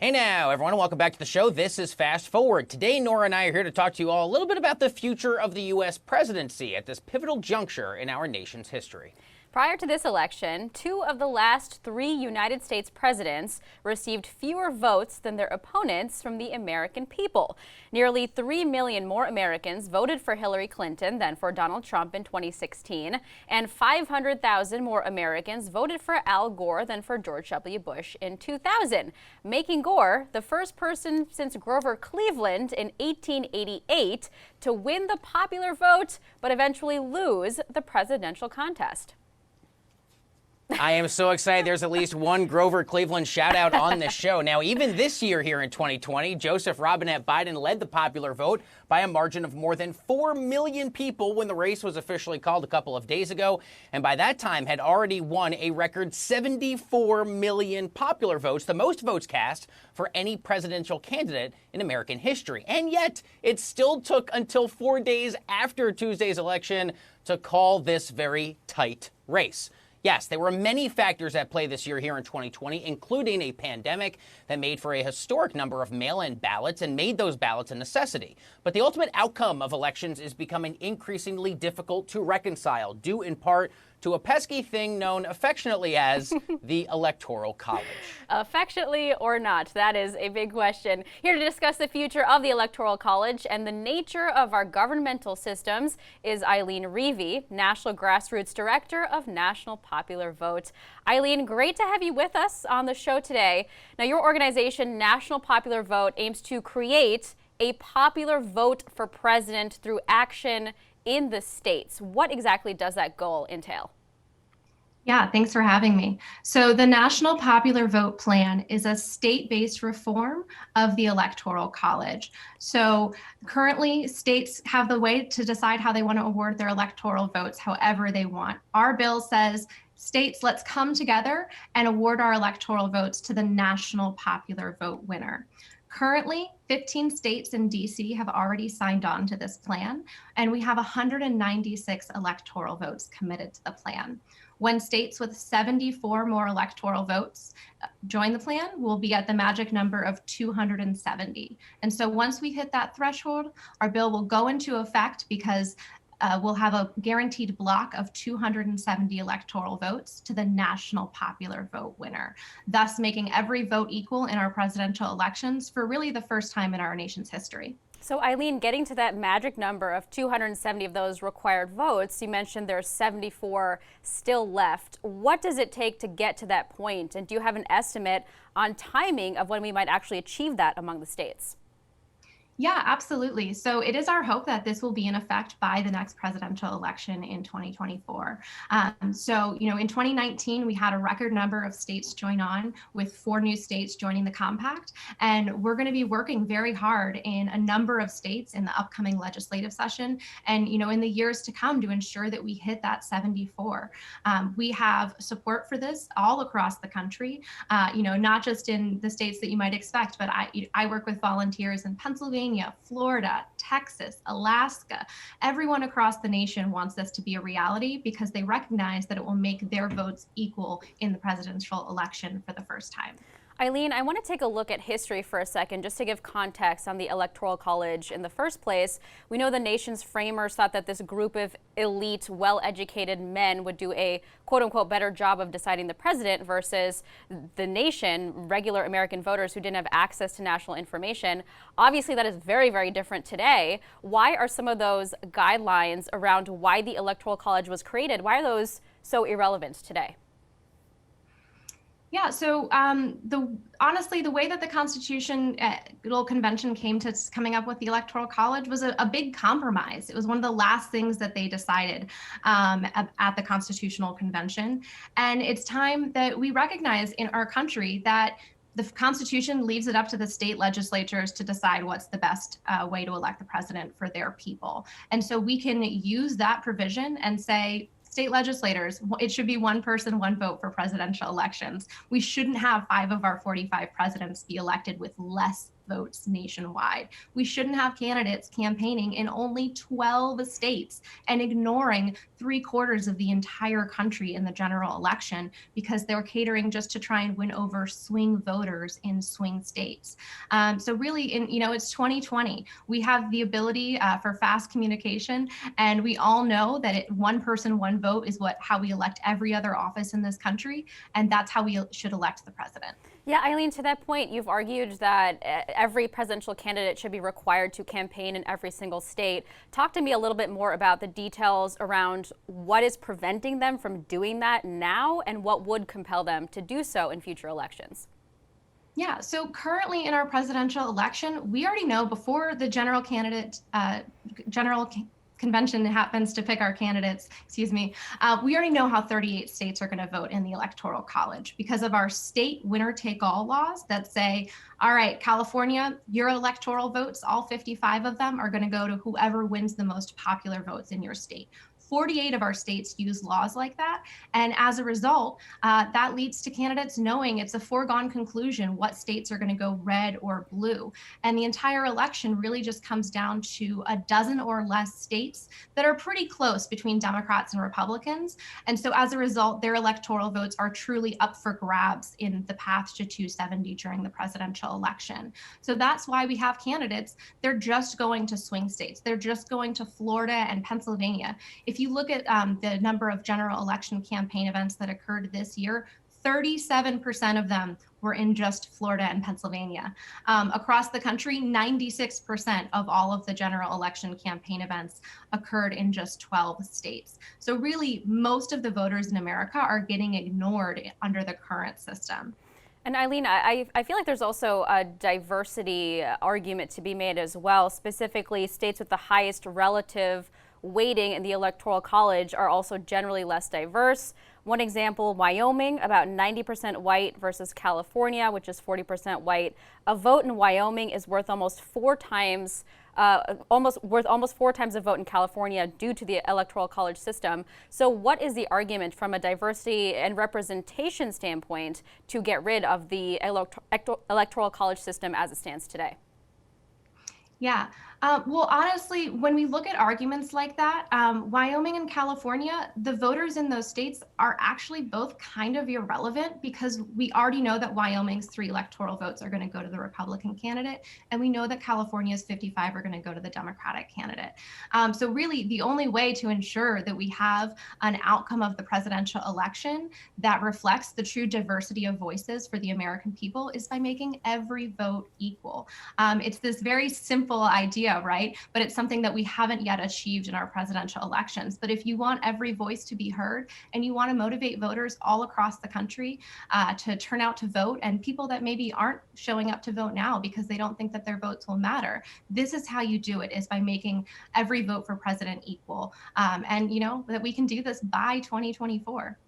Hey now, everyone, and welcome back to the show. This is Fast Forward. Today, Nora and I are here to talk to you all a little bit about the future of the U.S. presidency at this pivotal juncture in our nation's history. Prior to this election, 2 of the last 3 United States presidents received fewer votes than their opponents from the American people. Nearly 3 million more Americans voted for Hillary Clinton than for Donald Trump in 2016, and 500,000 more Americans voted for Al Gore than for George W. Bush in 2000, making Gore the first person since Grover Cleveland in 1888 to win the popular vote, but eventually lose the presidential contest. I am so excited there's at least one Grover Cleveland shout out on this show. Now, even this year here in 2020, Joseph Robinette Biden led the popular vote by a margin of more than 4 million people when the race was officially called a couple of days ago. And by that time had already won a record 74 million popular votes, the most votes cast for any presidential candidate in American history. And yet it still took until 4 days after Tuesday's election to call this very tight race. Yes, there were many factors at play this year here in 2020, including a pandemic that made for a historic number of mail-in ballots and made those ballots a necessity. But the ultimate outcome of elections is becoming increasingly difficult to reconcile, due in part to a pesky thing known affectionately as the Electoral College. Affectionately or not, that is a big question. Here to discuss the future of the Electoral College and the nature of our governmental systems is Eileen Reavey, National Grassroots Director of National Popular Vote. Eileen, great to have you with us on the show today. Now, your organization, National Popular Vote, aims to create a popular vote for president through action in the states. What exactly does that goal entail? Yeah, thanks for having me. So the National Popular Vote Plan is a state-based reform of the Electoral College. So currently, states have the way to decide how they want to award their electoral votes however they want. Our bill says, states, let's come together and award our electoral votes to the National Popular Vote winner. Currently, 15 states and DC have already signed on to this plan, and we have 196 electoral votes committed to the plan. When states with 74 more electoral votes join the plan, we'll be at the magic number of 270. And so once we hit that threshold, our bill will go into effect because we'll have a guaranteed block of 270 electoral votes to the National Popular Vote winner, thus making every vote equal in our presidential elections for really the first time in our nation's history. So Eileen, getting to that magic number of 270 of those required votes, you mentioned there's 74 still left. What does it take to get to that point? And do you have an estimate on timing of when we might actually achieve that among the states? Yeah, absolutely. So it is our hope that this will be in effect by the next presidential election in 2024. In 2019, we had a record number of states join on, with 4 new states joining the compact. And we're going to be working very hard in a number of states in the upcoming legislative session and, in the years to come to ensure that we hit that 74. We have support for this all across the country, not just in the states that you might expect, but I work with volunteers in Pennsylvania, Florida, Texas, Alaska. Everyone across the nation wants this to be a reality because they recognize that it will make their votes equal in the presidential election for the first time. Eileen, I want to take a look at history for a second, just to give context on the Electoral College in the first place. We know the nation's framers thought that this group of elite, well-educated men would do a quote-unquote better job of deciding the president versus the nation, regular American voters who didn't have access to national information. Obviously, that is very, very different today. Why are some of those guidelines around why the Electoral College was created, why are those so irrelevant today? Yeah, so honestly, the way that the Constitutional Convention came to coming up with the Electoral College was a big compromise. It was one of the last things that they decided at the Constitutional Convention. And it's time that we recognize in our country that the Constitution leaves it up to the state legislatures to decide what's the best way to elect the president for their people. And so we can use that provision and say, state legislators, it should be one person, one vote for presidential elections. We shouldn't have 5 of our 45 presidents be elected with less votes nationwide. We shouldn't have candidates campaigning in only 12 states and ignoring 3/4 of the entire country in the general election because they're catering just to try and win over swing voters in swing states. So really, it's 2020. We have the ability for fast communication, and we all know that one person, one vote is how we elect every other office in this country, and that's how we should elect the president. Yeah, Eileen, to that point, you've argued that every presidential candidate should be required to campaign in every single state. Talk to me a little bit more about the details around what is preventing them from doing that now and what would compel them to do so in future elections. Yeah, so currently in our presidential election, we already know before the general convention happens to pick our candidates, we already know how 38 states are going to vote in the Electoral College because of our state winner-take-all laws that say, all right, California, your electoral votes, all 55 of them are going to go to whoever wins the most popular votes in your state. 48 of our states use laws like that. And as a result, that leads to candidates knowing it's a foregone conclusion what states are going to go red or blue. And the entire election really just comes down to a dozen or less states that are pretty close between Democrats and Republicans. And so as a result, their electoral votes are truly up for grabs in the path to 270 during the presidential election. So that's why we have candidates. They're just going to swing states. They're just going to Florida and Pennsylvania. If you look at the number of general election campaign events that occurred this year, 37% of them were in just Florida and Pennsylvania. Across the country, 96% of all of the general election campaign events occurred in just 12 states. So really, most of the voters in America are getting ignored under the current system. And Eileen, I feel like there's also a diversity argument to be made as well. Specifically, states with the highest relative weighting in the Electoral College are also generally less diverse. One example, Wyoming, about 90% white versus California, which is 40% white. A vote in Wyoming is worth almost four times a vote in California due to the Electoral College system. So what is the argument from a diversity and representation standpoint to get rid of the Electoral College system as it stands today? Yeah. Well, honestly, when we look at arguments like that, Wyoming and California, the voters in those states are actually both kind of irrelevant because we already know that Wyoming's 3 electoral votes are going to go to the Republican candidate, and we know that California's 55 are going to go to the Democratic candidate. So really, the only way to ensure that we have an outcome of the presidential election that reflects the true diversity of voices for the American people is by making every vote equal. It's this very simple idea, right? But it's something that we haven't yet achieved in our presidential elections. But if you want every voice to be heard and you want to motivate voters all across the country to turn out to vote, and people that maybe aren't showing up to vote now because they don't think that their votes will matter, this is how you do it, is by making every vote for president equal. And that we can do this by 2024.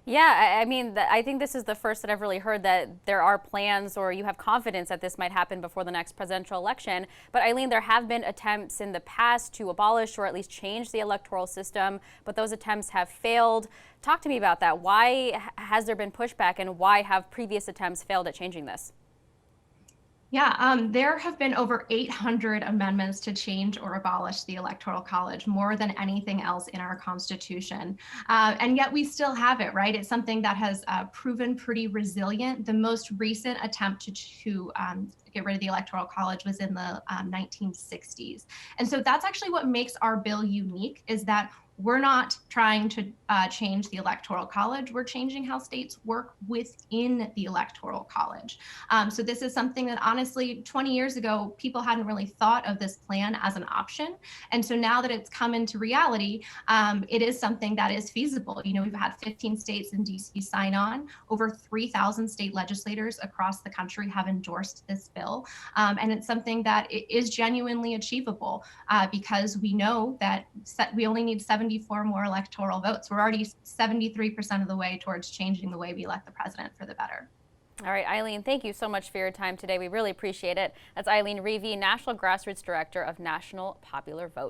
Yeah, I mean, I think this is the first that I've really heard that there are plans or you have confidence that this might happen before the next presidential election. But Eileen, there have been attempts in the past to abolish or at least change the electoral system, but those attempts have failed. Talk to me about that. Why has there been pushback and why have previous attempts failed at changing this? Yeah, there have been over 800 amendments to change or abolish the Electoral College, more than anything else in our Constitution. And yet we still have it, right? It's something that has proven pretty resilient. The most recent attempt to get rid of the Electoral College was in the 1960s. And so that's actually what makes our bill unique, is that we're not trying to change the Electoral College. We're changing how states work within the Electoral College. So this is something that honestly, 20 years ago, people hadn't really thought of this plan as an option. And so now that it's come into reality, it is something that is feasible. We've had 15 states in DC sign on. Over 3,000 state legislators across the country have endorsed this bill. And it's something that is genuinely achievable because we know that we only need 74 more electoral votes. We're already 73% of the way towards changing the way we elect the president for the better. All right, Eileen, thank you so much for your time today. We really appreciate it. That's Eileen Reavey, National Grassroots Director of National Popular Vote.